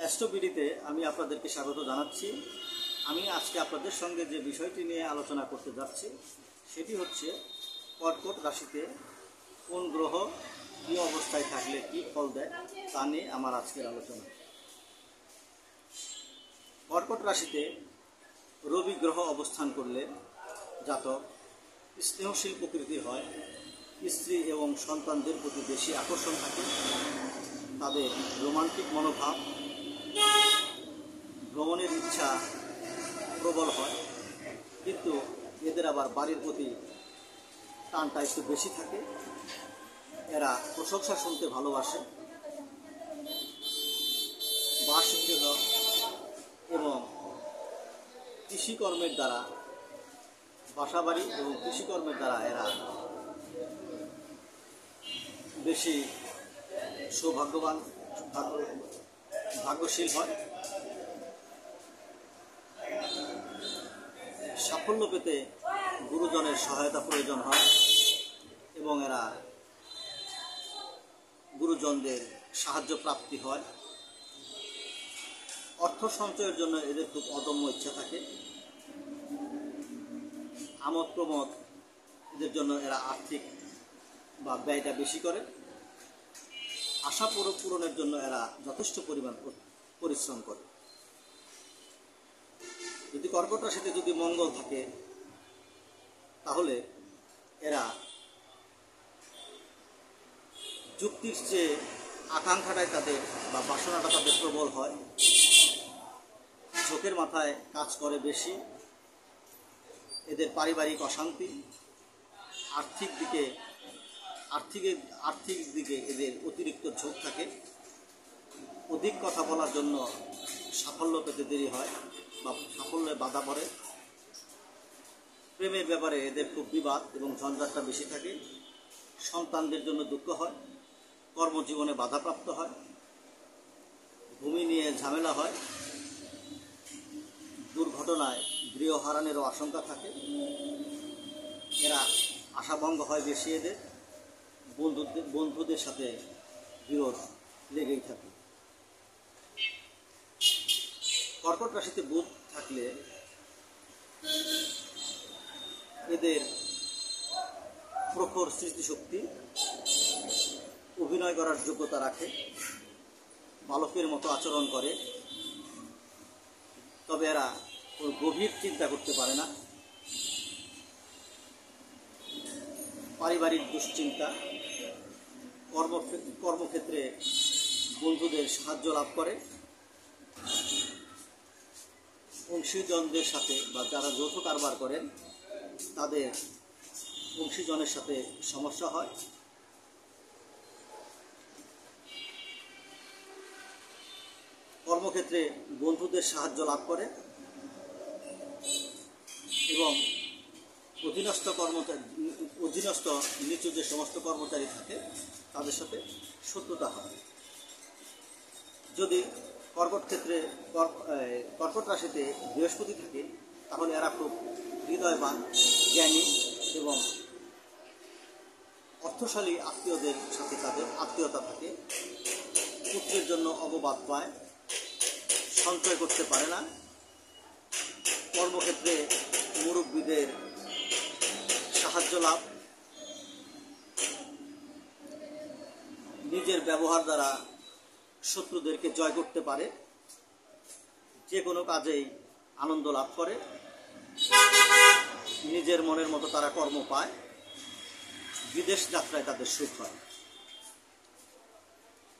অ্যাস্ট্রোবিডিতে আমি আপনাদেরকে স্বাগত জানাচ্ছি। আমি আজকে আপনাদের সঙ্গে যে বিষয়টি নিয়ে আলোচনা করতে যাচ্ছি সেটি হচ্ছে কর্কট রাশিতে কোন গ্রহ কী অবস্থায় থাকলে কী ফল দেয় তা নিয়ে আমার আজকের আলোচনা। কর্কট রাশিতে রবি গ্রহ অবস্থান করলে জাতক স্নেহশীল প্রকৃতির হয়, স্ত্রী এবং সন্তানদের প্রতি বেশি আকর্ষণ থাকে, তাদের রোমান্টিক মনোভাব, ভ্রমণের ইচ্ছা প্রবল হয়, কিন্তু এদের আবার বাড়ির প্রতি টানটা একটু বেশি থাকে। এরা প্রশংসা শুনতে ভালোবাসে। বাসগৃহ এবং কৃষিকর্মের দ্বারা, বাসাবাড়ি এবং কৃষিকর্মের দ্বারা এরা বেশি সৌভাগ্যবান, ভাগ্যশীল হয়। সাফল্য পেতে গুরুজনের সহায়তা প্রয়োজন হয় এবং এরা গুরুজনদের সাহায্য প্রাপ্তি হয়। অর্থ সঞ্চয়ের জন্য এদের খুব অদম্য ইচ্ছা থাকে। আমোদ প্রমোদ এদের জন্য এরা আর্থিক বা ব্যয়টা বেশি করে। আশা পূরণের জন্য এরা যথেষ্ট পরিমাণ পরিশ্রম করে। যদি কর্কট রাশিতে যদি মঙ্গল থাকে তাহলে এরা যুক্তির চেয়ে আকাঙ্ক্ষাটাই তাদের বা বাসনাটা তাদের প্রবল হয়। চোখের মাথায় কাজ করে বেশি। এদের পারিবারিক অশান্তি, আর্থিক দিকে এদের অতিরিক্ত ঝোঁক থাকে। অধিক কথা বলার জন্য সাফল্য পেতে দেরি হয় বা সাফল্যে বাধা পড়ে। প্রেমের ব্যাপারে এদের খুব বিবাদ এবং ঝঞ্ঝাটটা বেশি থাকে। সন্তানদের জন্য দুঃখ হয়, কর্মজীবনে বাধাপ্রাপ্ত হয়, ভূমি নিয়ে ঝামেলা হয়, দুর্ঘটনায় গৃহহারানেরও আশঙ্কা থাকে। এরা আশাভঙ্গ হয় বেশি। এদের বন্ধুদের সাথে বিরোধ লেগেই থাকে। কর্কট রাশিতে বুধ থাকলে এদের প্রখর স্মৃতিশক্তি, অভিনয় করার যোগ্যতা রাখে, বালকের মতো আচরণ করে, তবে এরা গভীর চিন্তা করতে পারে না। পারিবারিক দুশ্চিন্তা, কর্মক্ষেত্রে বন্ধুদের সাহায্য লাভ করে, অংশীজনদের সাথে বা যারা যৌথ কারবার করেন তাদের অংশীজনের সাথে সমস্যা হয়। কর্মক্ষেত্রে বন্ধুদের সাহায্য লাভ করে এবং অধীনস্থ নিচু যে সমস্ত কর্মচারী থাকে তাদের সাথে শত্রুতা হয়। যদি কর্কট রাশিতে বৃহস্পতি থাকে তাহলে এরা খুব হৃদয়বান, জ্ঞানী এবং অর্থশালী আত্মীয়দের সাথে তাদের আত্মীয়তা থাকে। পুত্রের জন্য অববাদ পায়, সঞ্চয় করতে পারে না। কর্মক্ষেত্রে মুরব্বীদের সাহায্য লাভ, নিজের ব্যবহার দ্বারা শত্রুদেরকে জয় করতে পারে, যে কোনো কাজেই আনন্দ লাভ করে, নিজের মনের মতো তারা কর্ম পায়, বিদেশ যাত্রায় তাদের সুখ হয়।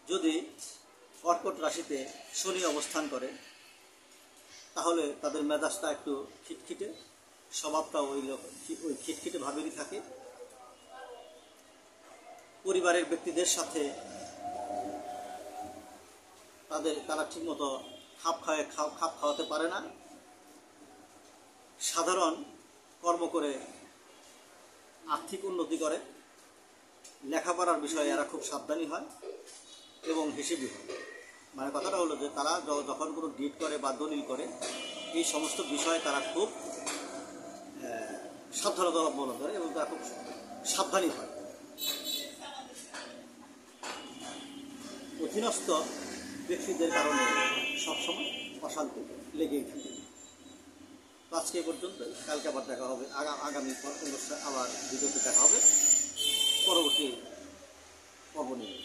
যদি কর্কট রাশিতে শনি অবস্থান করে তাহলে তাদের মেজাজটা একটু খিটখিটে, স্বভাবটা ওই খিটখিটে ভাবেরই থাকে। পরিবারের ব্যক্তিদের সাথে তারা ঠিকমতো খাপ খাওয়াতে পারে না। সাধারণ কর্ম করে আর্থিক উন্নতি করে। লেখাপড়ার বিষয়ে এরা খুব সাবধানী হয় এবং হিসেবি হয়। মানে কথাটা হলো যে তারা যখন কোনো ডিড করে বা দলিল করে এই সমস্ত বিষয়ে তারা খুব সাবধানতা অবলম্বন করে এবং তারা খুব সাবধানী হয়। অধীনস্থ ব্যক্তিদের কারণে সবসময় অশান্তি লেগেই থাকে। তো আজকে এই পর্যন্ত, কালকে আবার দেখা হবে, আগামী অনুষ্ঠান আবার ভিডিওতে দেখা হবে পরবর্তী পর্ব নিয়ে।